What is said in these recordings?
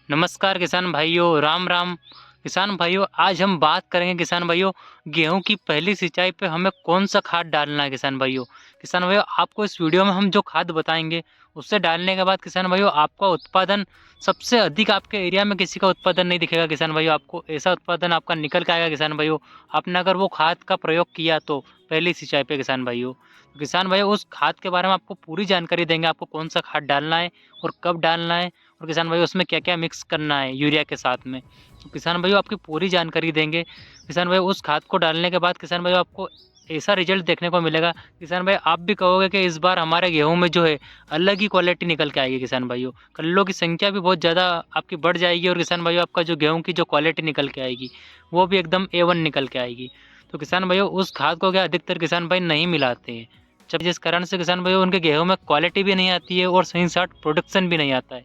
नमस्कार किसान भाइयों, राम राम। किसान भाइयों, आज हम बात करेंगे किसान भाइयों, गेहूं की पहली सिंचाई पे हमें कौन सा खाद डालना है। किसान भाइयों आपको इस वीडियो में हम जो खाद बताएंगे उससे डालने के बाद किसान भाइयों आपका उत्पादन सबसे अधिक आपके एरिया में किसी का उत्पादन नहीं दिखेगा। किसान भाइयों आपको ऐसा उत्पादन आपका निकल के आएगा। किसान भाइयों आपने अगर वो खाद का प्रयोग किया तो पहली सिंचाई पे किसान भाइयों उस खाद के बारे में आपको पूरी जानकारी देंगे, आपको कौन सा खाद डालना है और कब डालना है, और किसान भाइयों उसमें क्या क्या मिक्स करना है यूरिया के साथ में। तो किसान भाइयों आपकी पूरी जानकारी देंगे। किसान भाई उस खाद को डालने के बाद किसान भाइयों आपको ऐसा रिजल्ट देखने को मिलेगा। किसान भाई आप भी कहोगे कि इस बार हमारे गेहूं में जो है अलग ही क्वालिटी निकल के आएगी। किसान भाइयों कल्लों की संख्या भी बहुत ज़्यादा आपकी बढ़ जाएगी, और किसान भाइयों आपका जो गेहूं की जो क्वालिटी निकल के आएगी वो भी एकदम A1 निकल के आएगी। तो किसान भाइयों उस खाद को क्या अधिकतर किसान भाई नहीं मिलाते हैं, जब जिस कारण से किसान भाइयों उनके गेहूं में क्वालिटी भी नहीं आती है और सही साथ प्रोडक्शन भी नहीं आता है।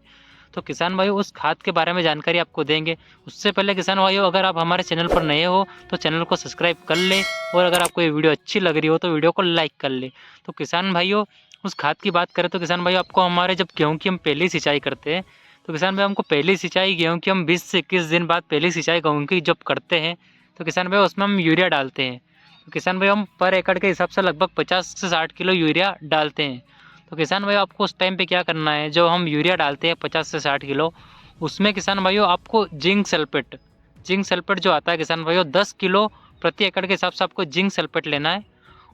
तो किसान भाइयों उस खाद के बारे में जानकारी आपको देंगे। उससे पहले किसान भाइयों अगर आप हमारे चैनल पर नए हो तो चैनल को सब्सक्राइब कर लें, और अगर आपको ये वीडियो अच्छी लग रही हो तो वीडियो को लाइक कर लें। तो किसान भाइयों उस खाद की बात करें तो किसान भाइयों आपको हमारे जब गेहूँ की हम पहली सिंचाई करते हैं तो किसान भाई हमको पहली सिंचाई गेहूँ की हम 20 से 21 दिन बाद पहली सिंचाई गेहूँ की जब करते हैं तो किसान भाई उसमें हम यूरिया डालते हैं। तो किसान भाई हम पर एकड़ के हिसाब से लगभग 50 से 60 किलो यूरिया डालते हैं। तो किसान भाई आपको उस टाइम पे क्या करना है, जो हम यूरिया डालते हैं 50 से 60 किलो, उसमें किसान भाइयों आपको जिंक सल्फेट जो आता है किसान भाइयों 10 किलो प्रति एकड़ के हिसाब से आपको जिंक सल्फेट लेना है।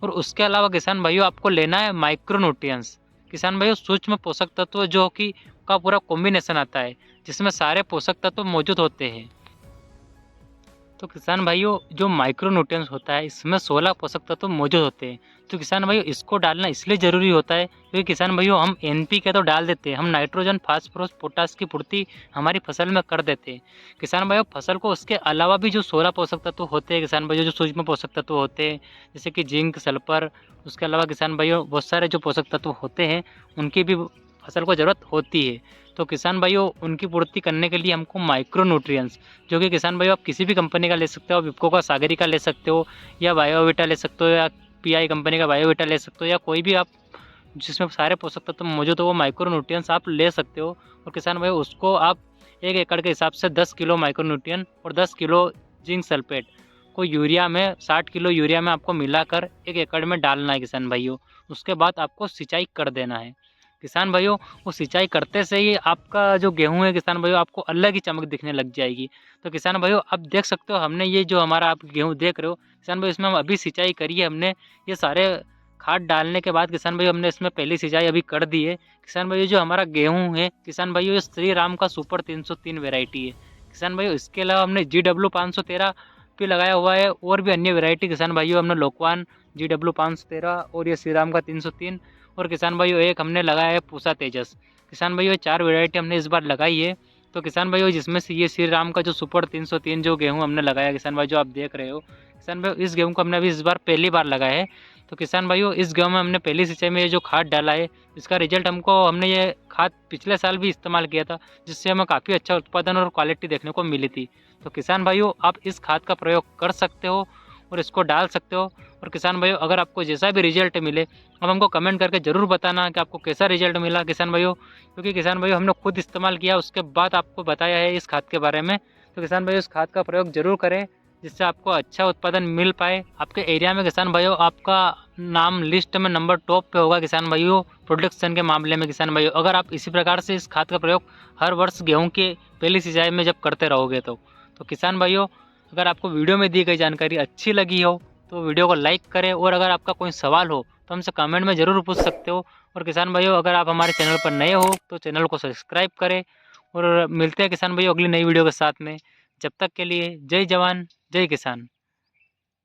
और उसके अलावा किसान भाइयों आपको लेना है माइक्रोन्यूट्रिएंट्स। किसान भाइयों सूक्ष्म पोषक तत्व जो कि का पूरा कॉम्बिनेशन आता है जिसमें सारे पोषक तत्व मौजूद होते हैं। तो किसान भाइयों जो माइक्रोन्यूट्रिएंट्स होता है इसमें 16 पोषक तत्व मौजूद होते हैं। तो किसान भाइयों इसको डालना इसलिए ज़रूरी होता है क्योंकि किसान भाइयों हम NPK तो डाल देते हैं, हम नाइट्रोजन फास्फोरस पोटास की पूर्ति हमारी फसल में कर देते हैं। किसान भाइयों फसल को उसके अलावा भी जो 16 पोषक तत्व होते हैं किसान भाइयों, जो सूक्ष्म पोषक तत्व होते हैं जैसे कि जिंक सल्फर, उसके अलावा किसान भाइयों बहुत सारे जो पोषक तत्व होते हैं उनकी भी फसल को ज़रूरत होती है। तो किसान भाइयों उनकी पूर्ति करने के लिए हमको माइक्रोन्यूट्रिएंट्स, जो कि किसान भाइयों आप किसी भी कंपनी का ले सकते हो, आप इफ़को का सागरी का ले सकते हो, या बायोविटा ले सकते हो, या PI कंपनी का बायोविटा ले सकते हो, या कोई भी आप जिसमें सारे पोषक तत्व मौजूद हो वो माइक्रोन्यूट्रिएंट्स आप ले सकते हो। और किसान भाई उसको आप 1 एकड़ के हिसाब से 10 किलो माइक्रोन्यूट्रिएंट और 10 किलो जिंक सल्फेट को यूरिया में 60 किलो यूरिया में आपको मिलाकर 1 एकड़ में डालना है किसान भाइयों। उसके बाद आपको सिंचाई कर देना है। किसान भाइयों वो सिंचाई करते से ही आपका जो गेहूं है किसान भाइयों आपको अलग ही चमक दिखने लग जाएगी। तो किसान भाइयों अब देख सकते हो हमने ये जो हमारा आप गेहूं देख रहे हो किसान भाई, इसमें हम अभी सिंचाई करी है हमने। ये सारे खाद डालने के बाद किसान भाइयों हमने इसमें पहली सिंचाई अभी कर दी है। किसान भाइयों जो हमारा गेहूं है किसान भाइयों ये श्री राम का सुपर 303 वेराइटी है। किसान भाइयों इसके अलावा हमने GW 513 भी लगाया हुआ है, और भी अन्य वेराइटी किसान भाइयों हमने लोकवान GW 513 और ये श्री राम का 303, और किसान भाइयों एक हमने लगाया है पूसा तेजस। किसान भाइयों 4 वैरायटी हमने इस बार लगाई है। तो किसान भाइयों जिसमें से ये श्री राम का जो सुपर 303 जो गेहूं हमने लगाया किसान भाई, जो आप देख रहे हो किसान भाई, इस गेहूं को हमने अभी इस बार पहली बार लगाया है। तो किसान भाइयों इस गेहूं में हमने पहली सिंचाई में ये जो खाद डाला है इसका रिजल्ट हमने ये खाद पिछले साल भी इस्तेमाल किया था, जिससे हमें काफ़ी अच्छा उत्पादन और क्वालिटी देखने को मिली थी। तो किसान भाइयों आप इस खाद का प्रयोग कर सकते हो और इसको डाल सकते हो। और किसान भाइयों अगर आपको जैसा भी रिजल्ट मिले अब हमको कमेंट करके ज़रूर बताना कि आपको कैसा रिजल्ट मिला किसान भाइयों, क्योंकि किसान भाइयों हमने खुद इस्तेमाल किया उसके बाद आपको बताया है इस खाद के बारे में। तो किसान भाइयों इस खाद का प्रयोग ज़रूर करें जिससे आपको अच्छा उत्पादन मिल पाए। आपके एरिया में किसान भाइयों आपका नाम लिस्ट में नंबर टॉप पे होगा किसान भाइयों प्रोडक्शन के मामले में। किसान भाइयों अगर आप इसी प्रकार से इस खाद का प्रयोग हर वर्ष गेहूँ के पहली सिंचाई में जब करते रहोगे तो किसान भाइयों अगर आपको वीडियो में दी गई जानकारी अच्छी लगी हो तो वीडियो को लाइक करें, और अगर आपका कोई सवाल हो तो हमसे कमेंट में ज़रूर पूछ सकते हो। और किसान भाइयों अगर आप हमारे चैनल पर नए हो तो चैनल को सब्सक्राइब करें, और मिलते हैं किसान भाइयों अगली नई वीडियो के साथ में। जब तक के लिए जय जवान जय किसान।